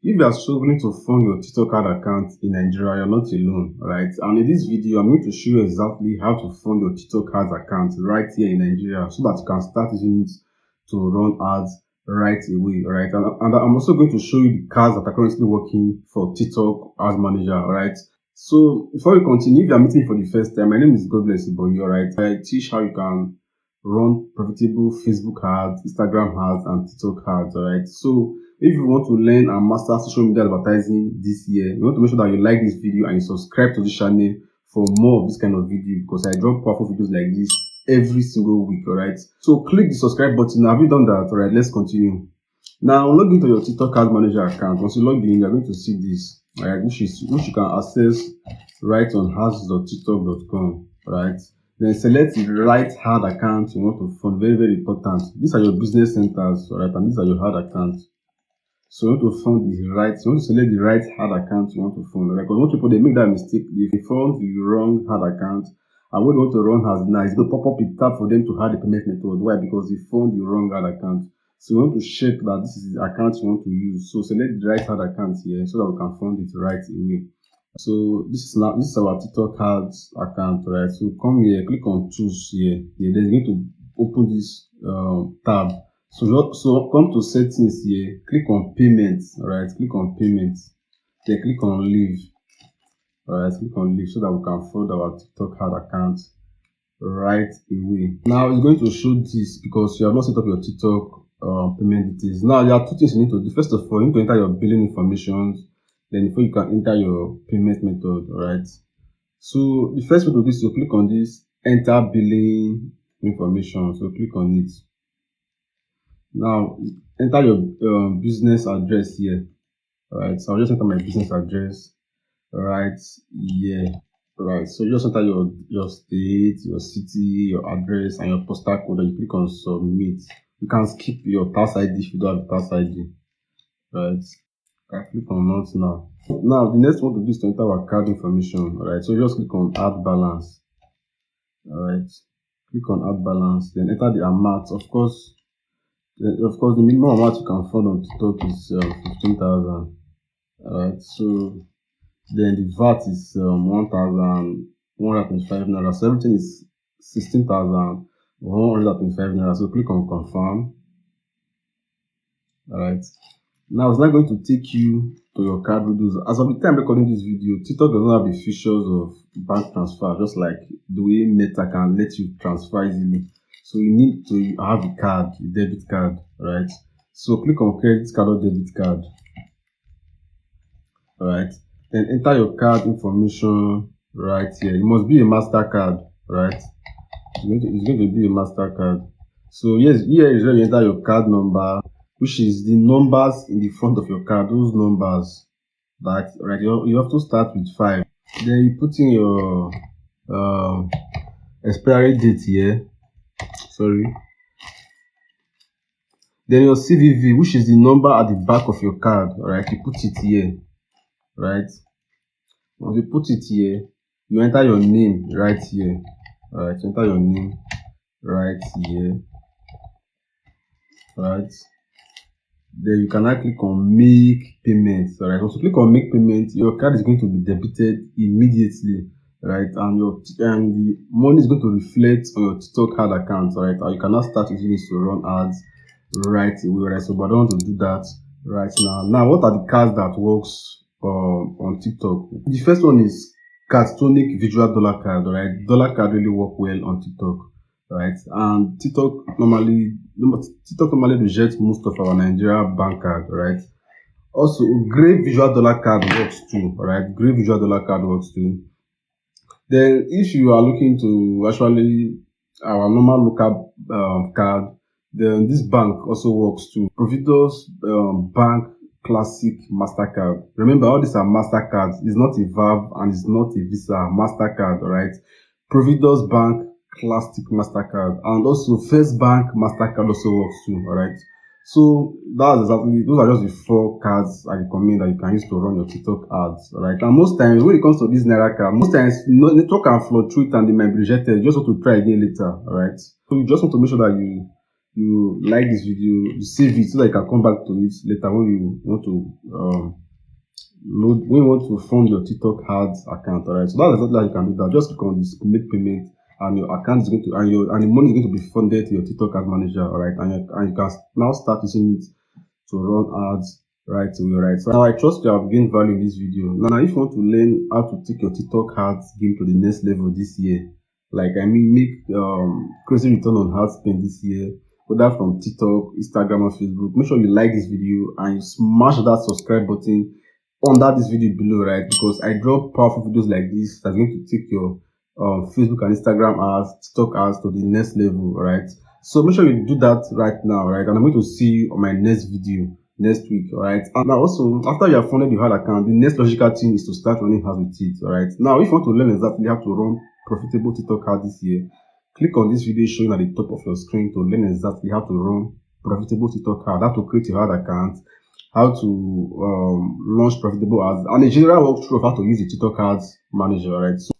If you are struggling to fund your TikTok ad account in Nigeria, you're not alone, right? And in this video, I'm going to show you exactly how to fund your TikTok ads account right here in Nigeria so that you can start using it to run ads right away, right? And I'm also going to show you the cards that are currently working for TikTok Ads Manager, right? So before we continue, if you are meeting for the first time, my name is God Bless Iboyi, right? I teach how you can run profitable Facebook ads, Instagram ads, and TikTok ads, alright? So if you want to learn and master social media advertising this year, you want to make sure that you like this video and you subscribe to this channel for more of this kind of video, because I drop powerful videos like this every single week, alright? So click the subscribe button. Have you done that? Alright, let's continue. Now log into your TikTok Ads Manager account. Once you log in, you're going to see this, right, which you can access right on ads.tiktok.com, right? Then select the right ad account you want to fund. Very, very important. These are your business centers, right? And these are your ad accounts. So you want to fund the right, you want to select the right ad account you want to fund, right? Because most people, they make that mistake. They fund the wrong ad account. And what they want to run has now, it's going to pop up a tab for them to add the payment method. Why? Because they fund the wrong ad account. So you want to check that this is the account you want to use. So select the right ad account here so that we can fund it right away. So this is our TikTok ads account, right? So come here, click on tools here. Then you're going to open this tab. So come to settings here, click on payments, right? Click on payments. Then click on leave. Alright, click on leave so that we can fund our TikTok ad account right away. Now it's going to show this because you have not set up your TikTok payment details. Now there are two things you need to do. First of all, you need to enter your billing information. Then before you can enter your payment method, alright? So the first way to do is to click on this enter billing information. So click on it. Now enter your business address here. Alright, so I'll just enter my business address right here. Right, so you just enter your state, your city, your address, and your postal code, and you click on submit. You can skip your tax ID if you don't have tax ID. Right, I click on not now. Now the next one to do is to enter our card information. Alright, so you just click on add balance. Alright, click on add balance, then enter the amount. Of course the minimum amount you can fund on TikTok is 15,000. Alright, so then the VAT is 1,125 naira. So everything is 16,125 naira. So click on confirm. Alright. Now it's not going to take you to your card videos. As of the time recording this video, TikTok does not have the features of bank transfer, just like the way Meta can let you transfer easily. So you need to have a card, a debit card, right? So click on credit card or debit card. Alright. Then enter your card information right here. It must be a MasterCard, right? It's going to be a MasterCard. So yes, here is where you enter your card number, which is the numbers in the front of your card. Those numbers, that right? You have to start with 5. Then you put in your expiry date here. Sorry. Then your CVV, which is the number at the back of your card. Alright, you put it here. Right, once you put it here, you enter your name right here. Alright, enter your name right here. Right, then you can now click on make payments. Alright, once you click on make payment, your card is going to be debited immediately, right? And the money is going to reflect on your TikTok ad account, right? And you can now start using this to run ads right away, right? So but I don't want to do that right now. Now, what are the cards that works on TikTok? The first one is Cartonic Visual Dollar Card. Right, dollar card really work well on TikTok, right? And TikTok normally rejects most of our Nigeria bank card, right? Also, Gray Visual Dollar Card works too, right? Gray Visual Dollar Card works too. Then, if you are looking to actually our normal local card, then this bank also works too. Providus Bank Classic MasterCard. Remember, all these are MasterCards. It's not a Valve and it's not a Visa. MasterCard, alright? Providus Bank Classic MasterCard, and also First Bank MasterCard also works too, alright? So those are just the 4 cards I recommend that you can use to run your TikTok ads, alright? And most times when it comes to this Naira card, most times network can fluctuate and they might be rejected. You just want to try again later, alright? So you just want to make sure that you you like this video, you save it so that you can come back to it later when you want to when you want to fund your TikTok ads account. Alright, so that's exactly how you can do that. Just click on this make payment, and your account is going to and the money is going to be funded to your TikTok ad manager. Alright, and you can now start using it to run ads right away. Right, so now I trust you have gained value in this video. Now if you want to learn how to take your TikTok ads game to the next level this year, like make crazy return on ad spend this year, whether from TikTok, Instagram, or Facebook, make sure you like this video and you smash that subscribe button under this video below, right? Because I drop powerful videos like this that's going to take your Facebook and Instagram ads, TikTok ads to the next level, right? So make sure you do that right now, right? And I'm going to see you on my next video next week, alright? And now also, after you have funded your ad account, the next logical thing is to start running ads with it, alright? Now, if you want to learn exactly how to run profitable TikTok ads this year, click on this video showing at the top of your screen to learn exactly how to run profitable TikTok ads, how to create your ad account, how to launch profitable ads, and a general walkthrough of how to use the TikTok ads manager, right? So